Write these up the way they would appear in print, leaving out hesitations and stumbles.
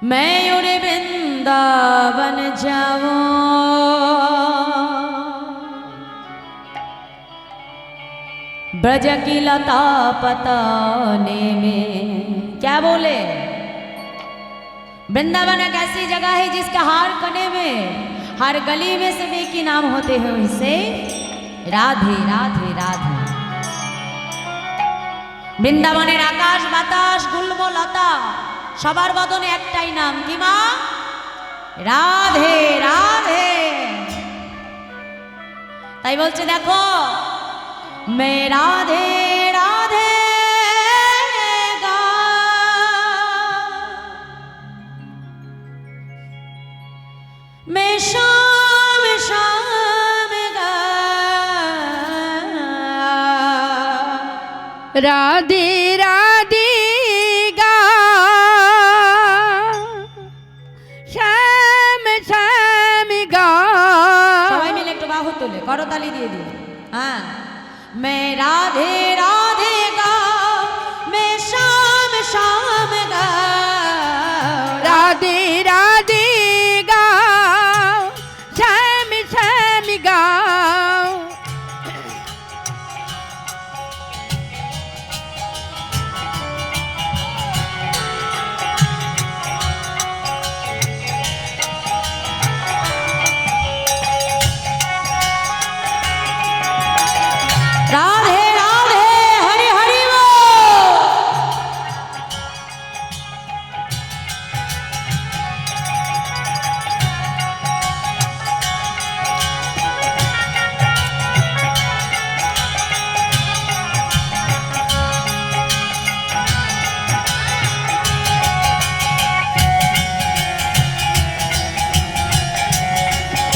मैं उड़े वृंदावन जाऊं, ब्रज की लता पताने में। क्या बोले? वृंदावन एक ऐसी जगह है जिसके हर कोने में, हर गली में सब एक ही नाम होते हैं, इसे राधे राधे राधे। বৃন্দাবনের আকাশ বাতাস গুল্মলতা সবার বদনে একটাই নাম, কি মা? রাধে রাধে। তাই বলছে দেখো, मैं राधे राधे गा, मैं शाम शाम गा, राधे राधे गा, श्याम श्याम गा। সবাই মিলে একটু বাহু তুলে করতালি দিয়ে দিই। হ্যাঁ, मैं राधे राधे गा, मैं शाम शाम गा, राधे राधे गा, श्याम श्याम गा। राधे राधे हरि हरि बोल।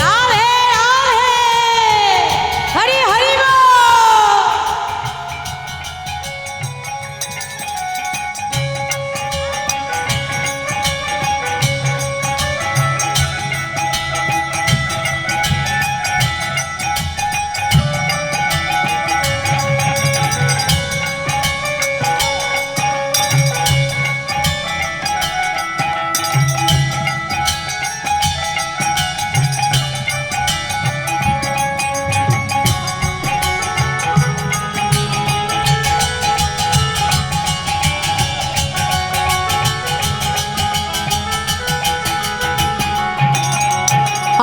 राधे राधे हरि हरि बोल।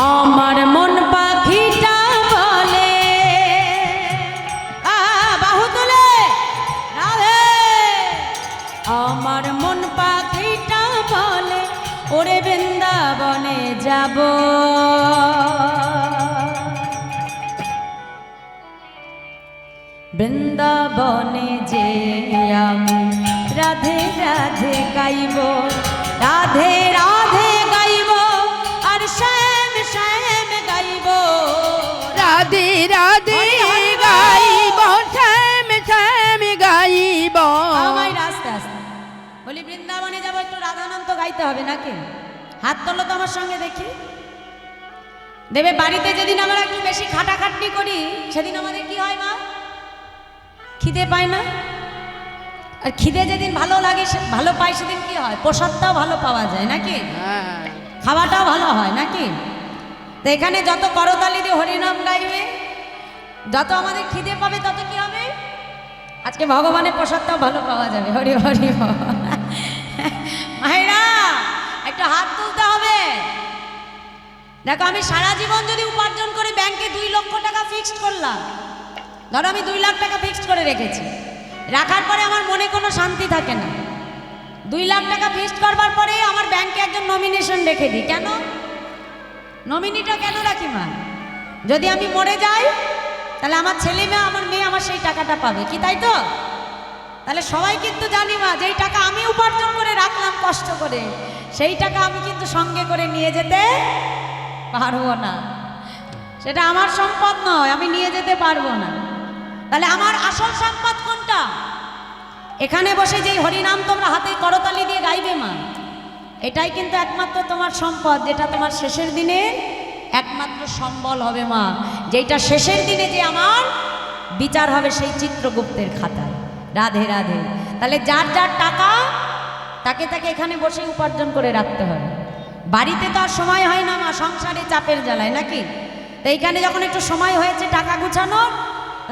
আমার মন পাখিটা বলে, বাহু তুলে রাধে। আমার মন পাখিটা বলে, ওরে বৃন্দাবনে যাব। বৃন্দাবনে যে আমি রাধে রাধে গাইব, রাধে রাধে গাইব, আর শ্যাম শ্যাম গাইব। राधे राधे गाइब, श्याम श्याम गाइब। আমায় আস্তে আস্তে বলি, বৃন্দাবনে যাবো, একটু রাধা নাম তো গাইতে হবে নাকি? হাত তোলো তো আমার সঙ্গে দেখি। দেবে বাড়িতে যেদিন আমরা একটু বেশি খাটাখাটনি করি, সেদিন আমাদের কি হয় মা? খিদে পায় না? আর খিদে যেদিন ভালো লাগে, ভালো পাই, সেদিন কি হয়? প্রসাদটাও ভালো পাওয়া যায় নাকি? খাওয়াটাও ভালো হয় নাকি? তো এখানে যত করতালি দিয়ে হরিনাম গাইবে, যত আমাদের খিদে পাবে, তত কি হবে? আজকে ভগবানের প্রসাদটাও ভালো পাওয়া যাবে। হরি হরি বল। মায়েরা একটু হাত তুলতে হবে। দেখো, আমি সারা জীবন যদি উপার্জন করে ব্যাংকে 2 লক্ষ টাকা ফিক্সড করলাম, ধরো আমি 2 লাখ টাকা ফিক্সড করে রেখেছি, রাখার পরে আমার মনে কোনো শান্তি থাকে না। 2 লাখ টাকা ফিক্সড করবার পরে আমার ব্যাংকে একজন নমিনেশন রেখে দিই। কেন? নমিনিটা কেন রাখি মা? যদি আমি মরে যাই, তাহলে আমার ছেলে মেয়ে, আমার মেয়ে আমার সেই টাকাটা পাবে, কি তাই তো? তাহলে সবাই কিন্তু জানি মা, যেই টাকা আমি উপার্জন করে রাখলাম কষ্ট করে, সেই টাকা আমি কিন্তু সঙ্গে করে নিয়ে যেতে পারবো না। সেটা আমার সম্পদ নয়, আমি নিয়ে যেতে পারবো না। তাহলে আমার আসল সম্পদ কোনটা? এখানে বসে যেই হরিনাম তোমরা হাতে করতালি দিয়ে গাইবে মা, এটাই কিন্তু একমাত্র তোমার সম্পদ, যেটা তোমার শেষের দিনে একমাত্র সম্বল হবে মা, যেটা শেষের দিনে যে আমার বিচার হবে সেই চিত্রগুপ্তের খাতায়। রাধে রাধে। তাহলে যার যার টাকা তাকে তাকে এখানে বসে উপার্জন করে রাখতে হবে। বাড়িতে তো আর সময় হয় না মা, সংসারে চাপের জ্বালায় নাকি। তো এইখানে যখন একটু সময় হয়েছে টাকা গুছানোর,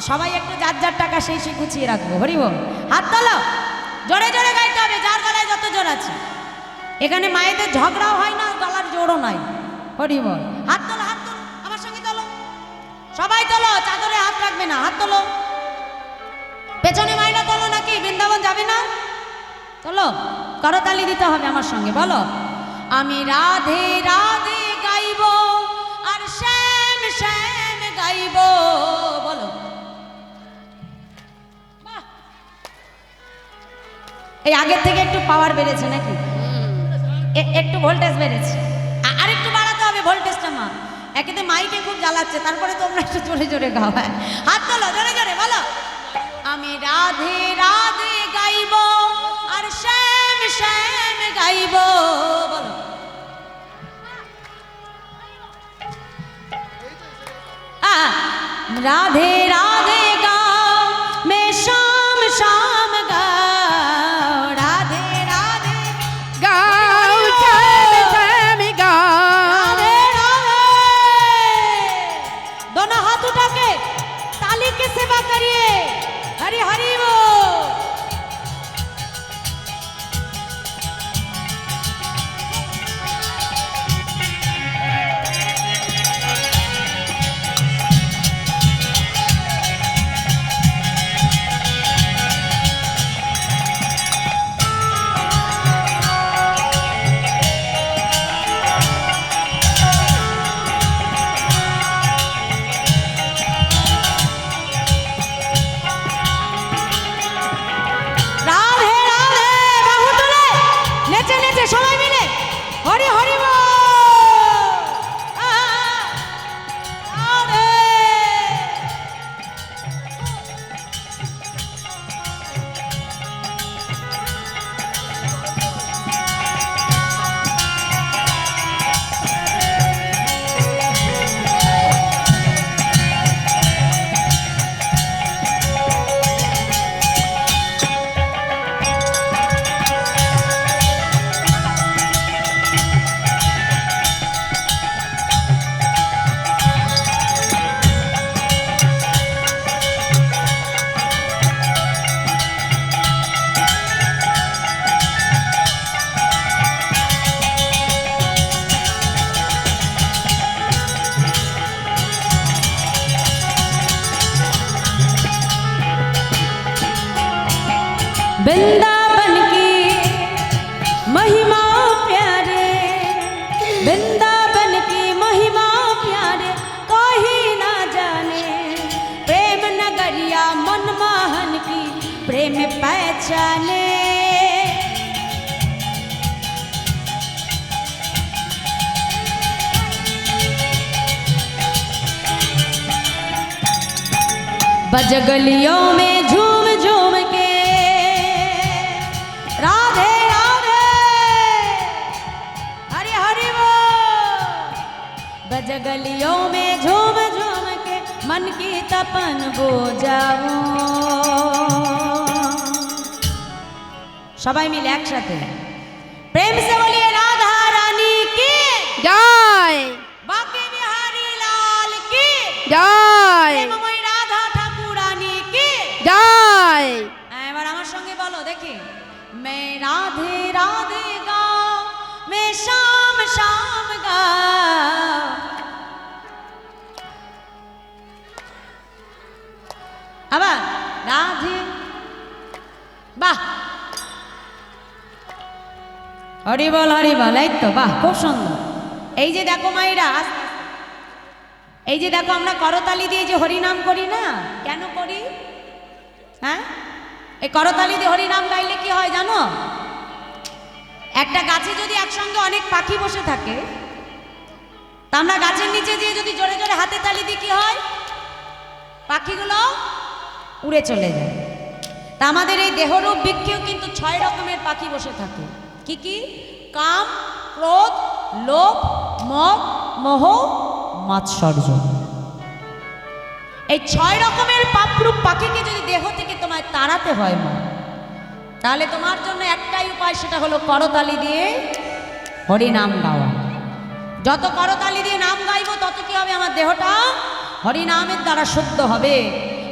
সবাই একটু যার যার টাকা সেই সেই গুছিয়ে রাখবো। হরি বল, হাত তোলো, জোরে জোরে গাইতে হবে, যার গলায় যত জোর আছে। এখানে মায়েদের ঝগড়াও হয় না, গলার জোরও নাই। হরি বল, হাত তোলো, হাত তোলো, আমার সঙ্গে তোলো, সবাই তোলো, চাদরে হাত রাখবে না, হাত তোলো। পেছনে মাইনা তোলো, নাকি বৃন্দাবন যাবে না? তোলো, করতালি দিতে হবে আমার সঙ্গে, বলো আমি রাধে রাধে গাইব আর শ্যাম শ্যাম গাইব, বলো। বাহ, এই আগের থেকে একটু পাওয়ার বেড়েছে নাকি, একটু ভোল্টেজ বেড়েছে, আর একটু বাড়াতে হবে ভোল্টেজটা মা। একেতে মাইকে খুব জ্বালাচ্ছে, তারপরে তোমরা একটু জোরে জোরে গাও। হ্যাঁ, হাত তোলো, জোরে জোরে বলো আমি রাধে রাধে গাইব আর শ্যাম শ্যাম গাইব, বলো। রাধে রাধে গাও মে শ্যাম শ্যাম গাও, রাধে রাধে গাও শ্যাম শ্যাম গাও। राधे राधे। दोनों हाथ उठा के ताली की सेवा करिए, हरि हरि बोल। রাধে রাধে, বাহু তুলে নেচে নেচে সবাই মিলে হরি হরি বল। রাধে। वृंदावन की महिमा प्यारे, वृंदावन की महिमा प्यारे, कोई ना जाने। प्रेम नगरिया मनमोहन की प्रेम पहचाने। बजगलियों में झूम झूम के राधे राधे, हरि हरि बोल। बजगलियों में झूम झूम के मन की तपन बुझाऊं। सबाई मिले एकसाथे प्रेम से बोलिए राधा रानी की জয় बाकी बिहारी लाल की জয় प्रेममयी राधा ठाकुरानी की জয়। এবার আমার সঙ্গে বলো দেখি, मैं राधे राधे गाओ, मैं शाम शाम गाओ। আবার রাধে, বাহ, হরি বল হরি বল, এই তো বাহ, খুব সুন্দর। এই যে দেখো মায়েরা, এই যে দেখো আমরা করতালি দিয়ে যে হরিনাম করি না, কেন করি? হ্যাঁ, এই করতালি দিয়ে হরিনাম গাইলে কি হয় জানো? একটা গাছে যদি একসঙ্গে অনেক পাখি বসে থাকে, তা আমরা গাছের নিচে যেয়ে যদি জোরে জোরে হাতে তালি দিই কি হয়? পাখিগুলো উড়ে চলে যায়। তা আমাদের এই দেহরূপ বৃক্ষেও কিন্তু 6 রকমের পাখি বসে থাকে। কি কি? কাম, ক্রোধ, লোভ, মদ, মোহ, মাৎসর্য। এই 6 রকমের পাপরূপ পাখিকে যদি দেহ থেকে তোমায় তাড়াতে হয় মা, তাহলে তোমার জন্য একটাই উপায়, সেটা হলো করতালি দিয়ে হরিনাম গাওয়া। যত করতালি দিয়ে নাম গাইবো তত কি হবে, আমার দেহটা হরিনামের দ্বারা শুদ্ধ হবে,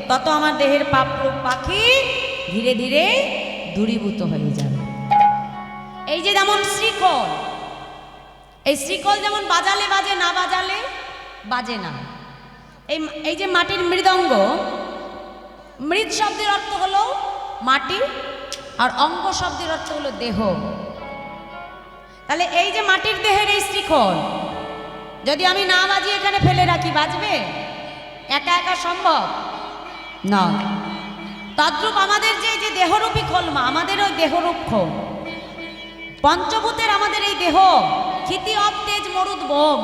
তত আমার দেহের পাপরূপ পাখি ধীরে ধীরে দূরীভূত হয়ে যাবে। এই যে যেমন শ্রীকল, এই শ্রীকল যেমন বাজালে বাজে, না বাজালে বাজে না। এই যে মাটির মৃদঙ্গ, মৃৎ শব্দের অর্থ হলো মাটি, আর অঙ্গ শব্দের অর্থ হলো দেহ। তাহলে এই যে মাটির দেহের এই শ্রীকল যদি আমি না বাজিয়ে এখানে ফেলে রাখি, বাজবে? একা একা সম্ভব না। তদ্রূপ আমাদের যে দেহরূপী খোলমা, আমাদের ওই দেহরূপ খোল, পঞ্চভূতের আমাদের এই দেহ, ক্ষিতি অব তেজ মরুদ বোম,